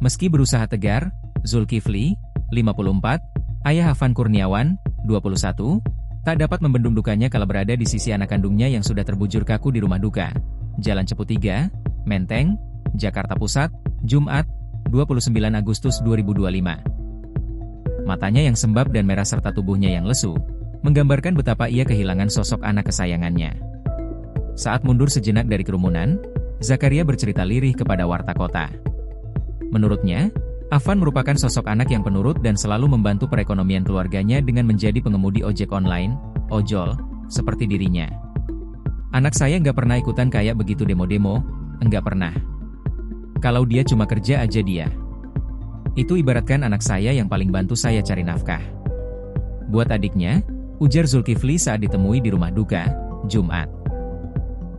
Meski berusaha tegar, Zulkifli, 54, ayah Afan Kurniawan, 21, tak dapat membendung dukanya kala berada di sisi anak kandungnya yang sudah terbujur kaku di rumah duka. Jalan Cepu 3, Menteng, Jakarta Pusat, Jumat, 29 Agustus 2025. Matanya yang sembab dan merah serta tubuhnya yang lesu, menggambarkan betapa ia kehilangan sosok anak kesayangannya. Saat mundur sejenak dari kerumunan, Zakaria bercerita lirih kepada warta kota. Menurutnya, Afan merupakan sosok anak yang penurut dan selalu membantu perekonomian keluarganya dengan menjadi pengemudi ojek online, ojol, seperti dirinya. Anak saya nggak pernah ikutan kayak begitu demo-demo, enggak pernah. Kalau dia cuma kerja aja dia. Itu ibaratkan anak saya yang paling bantu saya cari nafkah. Buat adiknya, ujar Zulkifli saat ditemui di rumah duka, Jumat.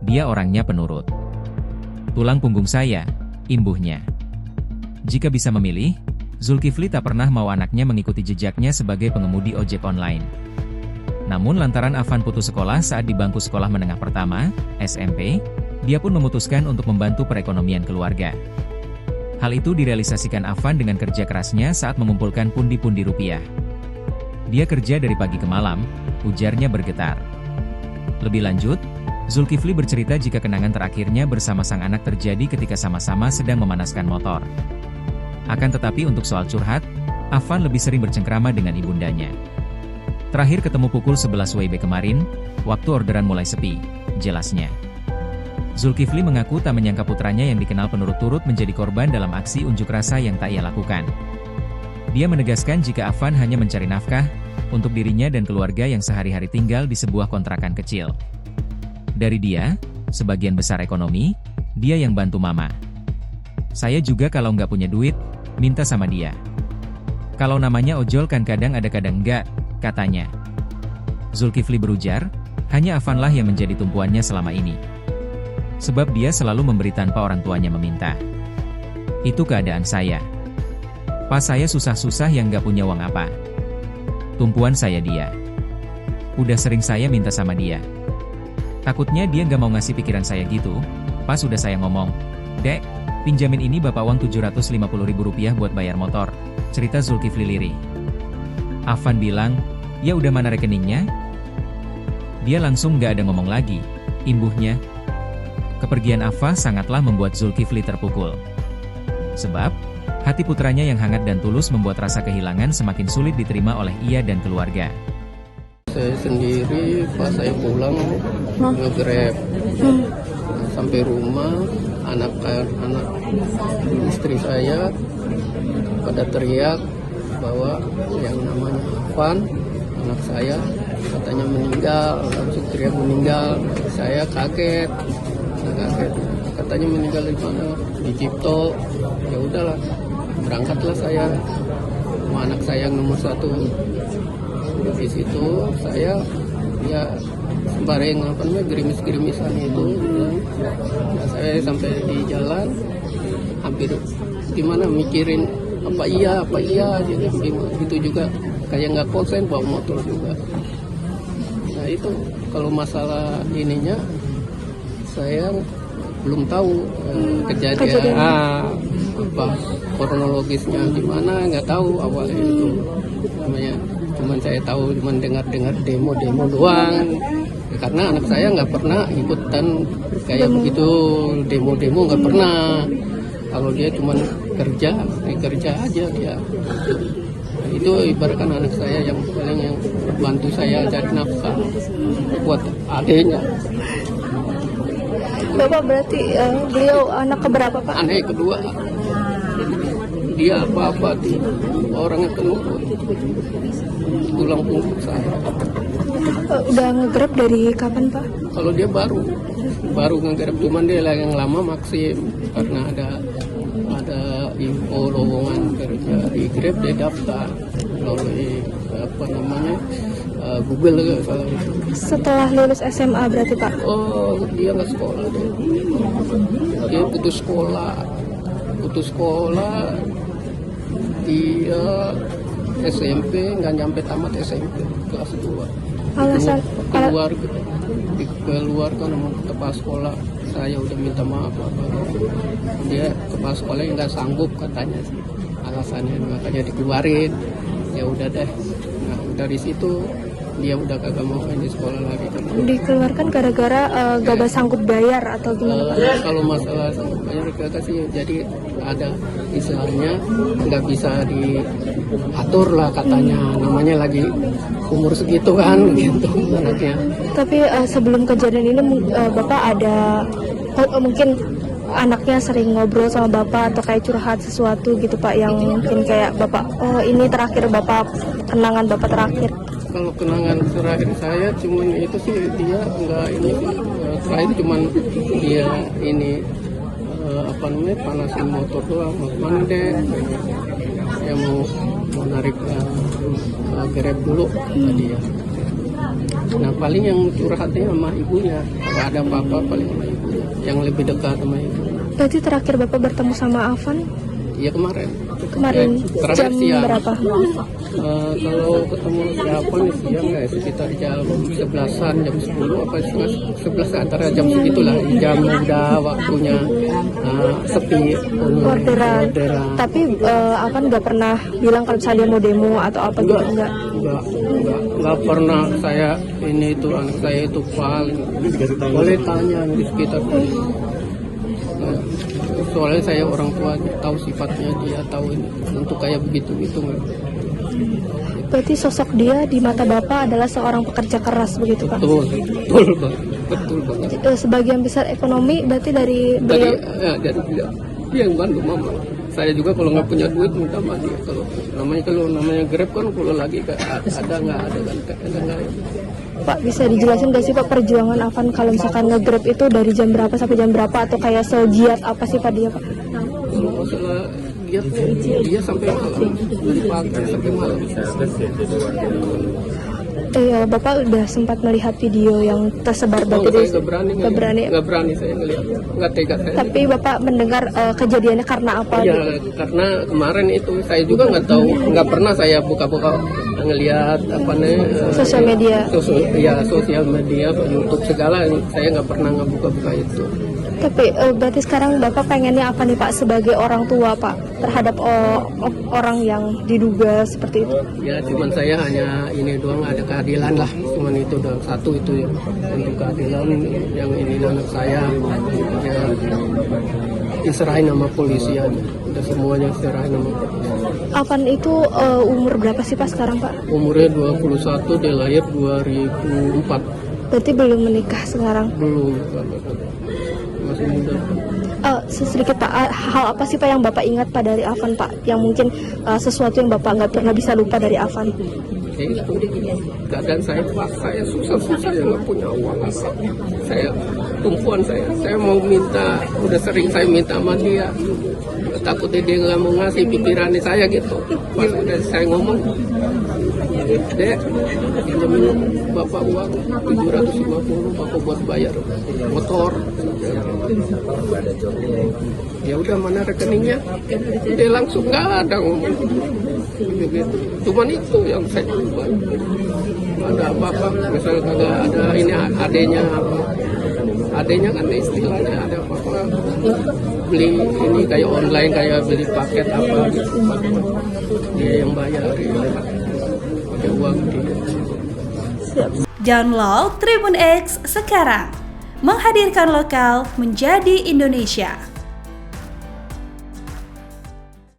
Dia orangnya penurut. Tulang punggung saya, imbuhnya. Jika bisa memilih, Zulkifli tak pernah mau anaknya mengikuti jejaknya sebagai pengemudi ojek online. Namun lantaran Afan putus sekolah saat di bangku sekolah menengah pertama, SMP, dia pun memutuskan untuk membantu perekonomian keluarga. Hal itu direalisasikan Afan dengan kerja kerasnya saat mengumpulkan pundi-pundi rupiah. Dia kerja dari pagi ke malam, ujarnya bergetar. Lebih lanjut, Zulkifli bercerita jika kenangan terakhirnya bersama sang anak terjadi ketika sama-sama sedang memanaskan motor. Akan tetapi untuk soal curhat, Afan lebih sering bercengkrama dengan ibundanya. Terakhir ketemu pukul 11 WIB kemarin, waktu orderan mulai sepi, jelasnya. Zulkifli mengaku tak menyangka putranya yang dikenal penurut turut menjadi korban dalam aksi unjuk rasa yang tak ia lakukan. Dia menegaskan jika Afan hanya mencari nafkah untuk dirinya dan keluarga yang sehari-hari tinggal di sebuah kontrakan kecil. Dari dia, sebagian besar ekonomi, dia yang bantu mama. Saya juga kalau nggak punya duit, minta sama dia. Kalau namanya ojol kan kadang ada kadang enggak, katanya. Zulkifli berujar, hanya Afanlah yang menjadi tumpuannya selama ini. Sebab dia selalu memberi tanpa orang tuanya meminta. Itu keadaan saya. Pas saya susah-susah yang nggak punya uang apa. Tumpuan saya dia. Udah sering saya minta sama dia. Takutnya dia nggak mau ngasih pikiran saya gitu, pas udah saya ngomong, "Dek, pinjamin ini bapak uang Rp750.000 buat bayar motor," cerita Zulkifli lirih. Afan bilang, "Ya udah mana rekeningnya?" Dia langsung nggak ada ngomong lagi, imbuhnya. Kepergian Afa sangatlah membuat Zulkifli terpukul. Sebab, hati putranya yang hangat dan tulus membuat rasa kehilangan semakin sulit diterima oleh ia dan keluarga. Saya sendiri pas saya pulang nge-grab sampai rumah, anak istri saya pada teriak bahwa yang namanya Afan, anak saya katanya meninggal, langsung teriak meninggal. Saya kaget, katanya meninggal di mana? Di Cipto. Ya udahlah, berangkatlah saya sama anak saya yang nomor 1. Di situ saya ya sembarang gerimis-gerimisan itu, ya, saya sampai di jalan hampir gimana mikirin apa iya jadi gitu juga kayak nggak konsen bawa motor juga. Nah itu kalau masalah ininya saya belum tahu kejadian apa kronologisnya gimana, nggak tahu awalnya itu namanya. Cuman saya tahu dengar demo doang, karena anak saya nggak pernah ikutan kayak begitu demo nggak pernah. Kalau dia cuman kerja aja dia. Itu ibaratkan anak saya yang bantu saya cari nafkah buat adiknya. Bapak berarti beliau anak keberapa Pak? Anak kedua. Dia apa-apa di orang yang penurut, tulang punggung saya. Udah nge-grab dari kapan Pak? Kalau dia baru nge-grab, cuman dia yang lama Maxim, karena ada info lowongan kerja di Grab, dia daftar melalui Google kalau itu. Setelah lulus SMA berarti Pak? Oh, dia nggak sekolah deh. Dia putus sekolah. Dia SMP nggak nyampe tamat SMP kelas 2. Alasan Keluarga sama kepala sekolah saya udah minta maaf apa. Dia kepala sekolah nggak sanggup katanya sih, alasannya makanya dikeluarin. Ya udah deh, nah dari situ dia udah kagak mau main di sekolah lagi. Dikeluarkan gara-gara gak sanggup bayar atau gimana Pak? Kalau masalah sanggup bayar kagak sih, jadi ada istilahnya nggak bisa diatur lah katanya, namanya lagi umur segitu kan gitu anaknya. Tapi sebelum kejadian ini Bapak ada mungkin anaknya sering ngobrol sama Bapak atau kayak curhat sesuatu gitu Pak, yang mungkin kayak Bapak, oh ini terakhir Bapak, kenangan Bapak terakhir. Kalau kenangan terakhir saya cuman itu sih, dia nggak ini sih, terakhir cuman dia ini apa namanya panasin motor doang, mau kemana deh, saya mau narik Grab dulu tadi ya. Nah paling yang curhatnya sama ibunya, kalau ada apa-apa paling sama ibunya, yang lebih dekat sama ibu. Berarti terakhir Bapak bertemu sama Afan? Iya kemarin Jam siang. berapa? Kalau ketemu siapa nih siang ya sekitar jam 11-an, jam 10 apa 11 antara jam segitulah, jam udah waktunya sepi Orderan. Tapi Afan nggak pernah bilang kalau misalnya dia mau demo atau apa gitu, nggak pernah. Saya ini itu anak saya itu paling boleh tanya di sekitar. Soalnya saya orang tua tahu sifatnya dia, tahu ini untuk kayak begitu. Berarti sosok dia di mata Bapak adalah seorang pekerja keras begitu Pak? Betul banget. Sebagian besar ekonomi berarti dari beliau? Dari dia yang bantu mama. Saya juga kalau nggak punya duit minta sama dia. Kalau namanya Grab kan kalau lagi ada nggak Pak, bisa dijelasin nggak sih Pak perjuangan Afan kalau misalkan nge-Grab itu dari jam berapa sampai jam berapa, atau kayak segiat apa sih Pak dia Pak? Kalau masalah dia sampai malam, dari pagi sampai malam. Bapak udah sempat melihat video yang tersebar Saya nggak berani saya ngelihat, nggak tega saya. Tapi Bapak mendengar kejadiannya karena apa? Ya karena kemarin itu saya juga nggak tahu, nggak pernah saya buka-buka ngelihat apa nih Sosial media. Sosial media, YouTube segala, saya nggak pernah ngebuka-buka itu. Tapi berarti sekarang Bapak pengennya apa nih Pak sebagai orang tua Pak terhadap orang yang diduga seperti itu? Ya cuman saya hanya ini doang, ada keadilan lah, cuman itu doang, satu itu ya, untuk keadilan yang ini anak saya ya, diserahin sama polisi aja, udah semuanya diserahin sama polisi. Afan itu umur berapa sih Pak sekarang Pak? Umurnya 21, dia lahir 2004. Berarti belum menikah sekarang? Belum, masih muda. Sedikit Pak, hal apa sih Pak yang Bapak ingat Pak dari Afan Pak, yang mungkin sesuatu yang Bapak nggak pernah bisa lupa dari Afan? Keadaan saya pas, saya susah ya, nggak punya uang apa. Saya tumpuan saya mau minta, udah sering saya minta sama dia, takutnya dia nggak mau ngasih, pikirannya saya gitu. Pas udah saya ngomong, Dek, pinjemin Bapak uang 750, Bapak buat bayar motor. Ya udah, mana rekeningnya? Dia langsung nggak ada ngomong. Gitu. Cuman itu yang saya coba. Ada apa-apa, misalnya kagak ada ini adanya apa? Adanya kan istilahnya ada apa-apa, beli ini kayak online, kayak beli paket apa gitu. Dia yang bayar, pakai uang dia. Download Tribun X sekarang, menghadirkan lokal menjadi Indonesia.